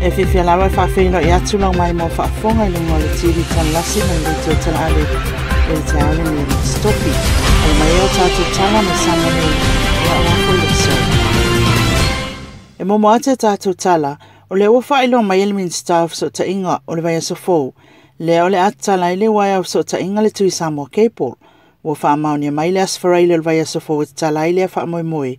E whiwhia lawa e whawhino I atu lau mai mo whaafonga I lungo le tiri TALA'LASI na le teo TALA'LASI e te aole ni le Tofi. Ai mai o tātou tala na Samoa nei wa wako le so. E momo ate tātou tala o le ua whailo mai elemin staff so ta inga o le vai aso fou. Le o le atala I le waia so ta inga le tui Samoa Keipol. Ua whaamauni mai le asfarai le vai aso fou e tala I le a whaamoe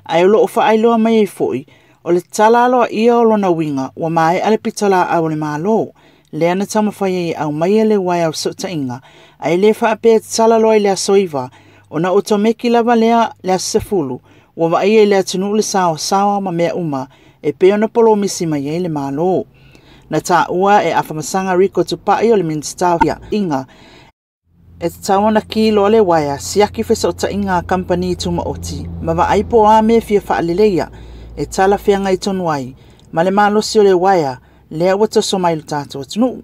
ai o loo whaailoa mai e foi. O le tala aloa ia o lona winga, wa mai ale pitala au le malo. Le ana tamawhai au mai le wai au sota inga, ai le whaapea tala loa I le soiva, o na otomeki lava lea le sefulu, wa mai e le atunu le sawa ma mea uma, e peo na polo misi mai le malo. Na ta ua e afamasanga riko tupai o le minstau ia inga, e tawa na ki lo le waia, siaki fe sota inga company tuma oti, ma va aipo a me fia whaaleleia, e tala whianga I tonu ai, ma le malosi o le waia, lea wata so mai lutato atunu.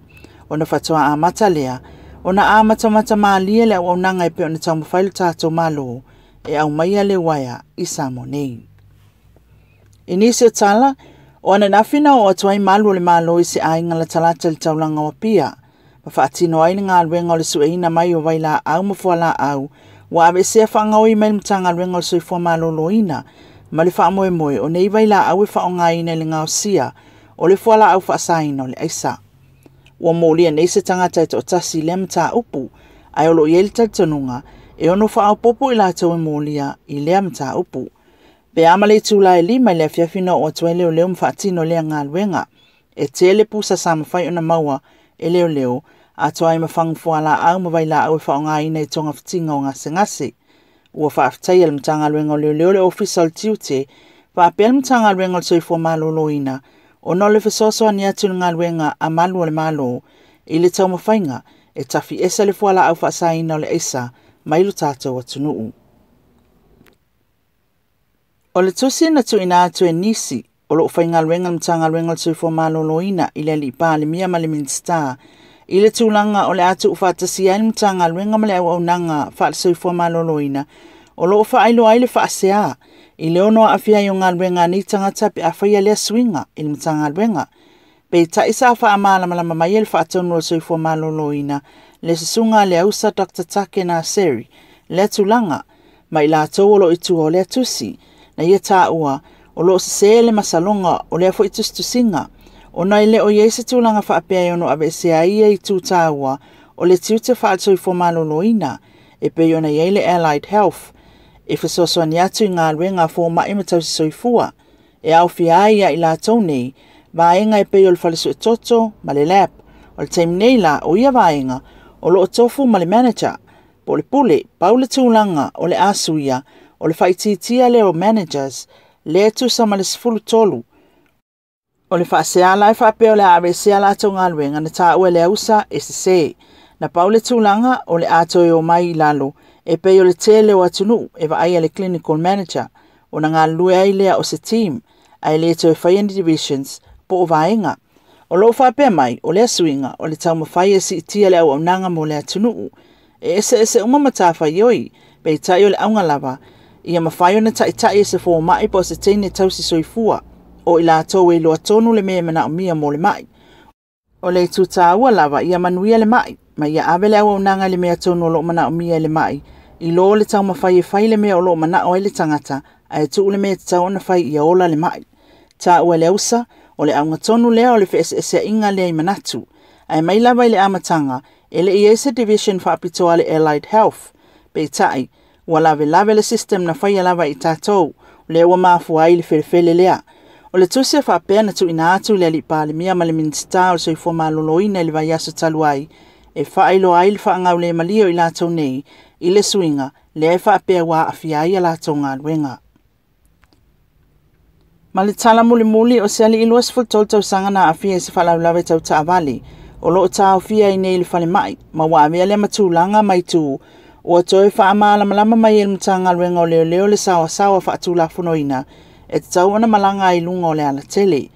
O na whatoa a mata lea, o na a mata maalia lea au nanga I pe o na tau mawhai lutato malo, e au maia le waia I Samoa nei. I nisi o tala, o ana nafina o atuai malu o le malo I se ainga la talata le taulanga wa pia. Ma whaatino ai ngā luenga o le Sueina mai o waila au ma fualaau, wa awe sea whaangau mai mtanga luenga o le Soifua Maloloina, ma le whaamoe o nei waila au e whaongaina le ngao sia, o le fualaau whaasaina o le aisa. Ua mōlia nei se tangata e tasi le mta upu, ai olo I ele taltanunga, e ono whaau popo I lātou e mōlia I lea mta upu. Pe amale tūla e lima I lea fiafina o atua leoleo mwhaatino lea ngā luenga, e tele pusa sa mawhai o na maua e leoleo, atua I mawhangu fualaau ma waila au e whaongaina I tonga whitinga o ngase. Ua whaafitai al mtanga luenga o leoleo le official tiute, whaapea al mtanga luenga o Soifua Maloloina, o no le whasoso ani atu ngā luenga a malu o le malo, I le tau mawhainga, e tafi esa le fualaau whaasaina o le eisa, mai lo tātou atunuu. O le tusi na tu ina atu e nisi, o lo whainga luenga mtanga luenga o Soifua Maloloina, I le li pā le mia ma le minsta, I le tūlanga o le atu uwhatasi ai mtanga luenga ma le au nanga whaat Soifua Maloloina, o lo whaailo ai le whaasea, I le ono a whia o ngā luenga ni tangata pe a whaia lea swinga I le mtanga luenga. Pe ta isa wha amala malama mai le whaatonu o Soifua Maloloina, le sasunga le ausa Dr. Take na Seri, le tūlanga, mai la tau o lo itu o le tusi, na ia tā ua, o lo se le masalonga o le fo itustusinga, o nai le o yeise tūlanga whaapea ono abe se aia I tū tā ua, o le tiute whaat Soifua Maloloina, e pe ona yeile Allied Health, e whasoso ni atu I ngā luenga fō mai matau si Soifua, e au whiaia I la taunei, vaenga e pe o le whalisu e toto, ma le lab, o le taim nei la o ia vaenga, o lo o tofu ma le manager, po le pule, pau le tūlanga o le asuia, o le whaititia le o managers, le tusa ma le sifulu tolu, o le whaaseala e whaapea o le awe seala ato ngā luenga na tā ue le ausa e se, na pau le tūlanga o le ato e o mai I lalo, e pe o le tele o atunu e wa aia le clinical manager, o na ngā lue ai lea o se team, ai le to e whaiani divisions, po o vaenga. O lo whaapea mai, o le swinga, o le tau mawhai e si itia le au nanga mo le atunu, e ese umamata whaioi, pe tai o le aunga lava, ia mawhai o na tai e se fō mai po se teine tau si Soifua, o I la tau e loa tonu le mea mana o mia mo le mai. O le tūtāua lava ia manuia le mai, ma ia awele au nanga le mea tonu o lo mana o mia le mai, I lo le tau mawhai e whai le mea o lo mana o le tangata, a e tuu le mea tau na whai ia ola le mai. Tā ua le usa, o le aunga tonu lea o le whaese inga lea I manatu, a e mai lava I le amatanga, e le iese division whaapitoa le Allied Health, pe tai, ua lave le system na whai lava I tātou, le ua mafua ai le whelewhele lea. O le tusia whaapea na tu ina atu le alipa le mia ma le minsta o Soifua Maloloina le vai aso taluai, e whaailo ai le whaangau le malio I lātou nei, I le swinga, le e whaapea wā awhiai a lātou ngā luenga. Ma le tala muli o se ali I luas fultol tau sanga na awhia se whalaulawe tau taawali, o loo tau awhia I nei le whale mai, ma wā awhia le matūlanga mai tū, o atoe whaamala malama mai e mtanga luenga o leoleo le sawa whaatula funoina, e te tau ana malanga I lunga o le ala tele.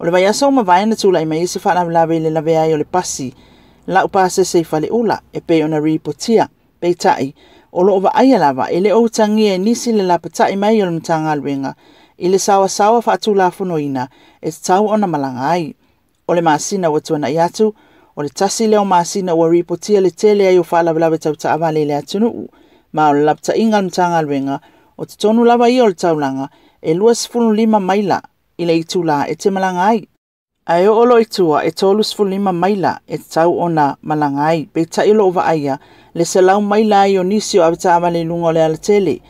O le vai asa o mawai na tūla I mai se whaalaulawe le lawe ai o le pasi, la upase se whale ula, e pe ona ripotia, pe tai, o loo wa aia lava, e le o tangi e nisi le lapatai mai o le mtanga luenga, I le sawa whaatula funoina, e te tau ona malanga ai. o le masina ua tuana i atu, o le tasi leo masina ua ripotia le tele ai o whaalawe tau ta avale le atunu, ma o le lapta inga Matagaluega o te tonu lava i o le taulanga e 25 maila i le itula e te malanga ai. Ai o olo itua e 25 maila e te tau ona malanga ai, pe ta ilo ova aia le selau maila ai o nisi o avita avale lunga o le ala tele,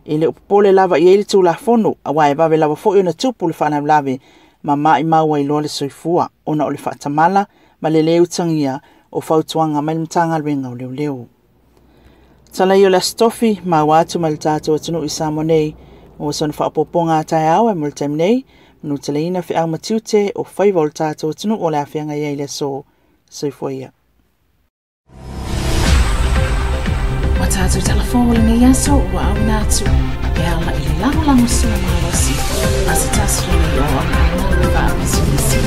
i le upole lava i eile tula fono, a wae bawe lava fo i ona tupu le whanau ma mai maua i loa le soifua, ona o le whaatamala, ma le leo tangia o whautuanga mai Matagaluega o leoleo. Tala i o le Tofi, ma watu ma le tātou atunu i Samoa nei, o son whaapoponga tai awa mo le taim nei, manu teleina fi au matiute o whaiva o le tātou atunu o le awhianga ia i le soifua ia. Wa tātou Tala Fou le nei aso wa au nātu, e ala i le lango sua malolosi, a se tasu le o a Maina Vai sunisi.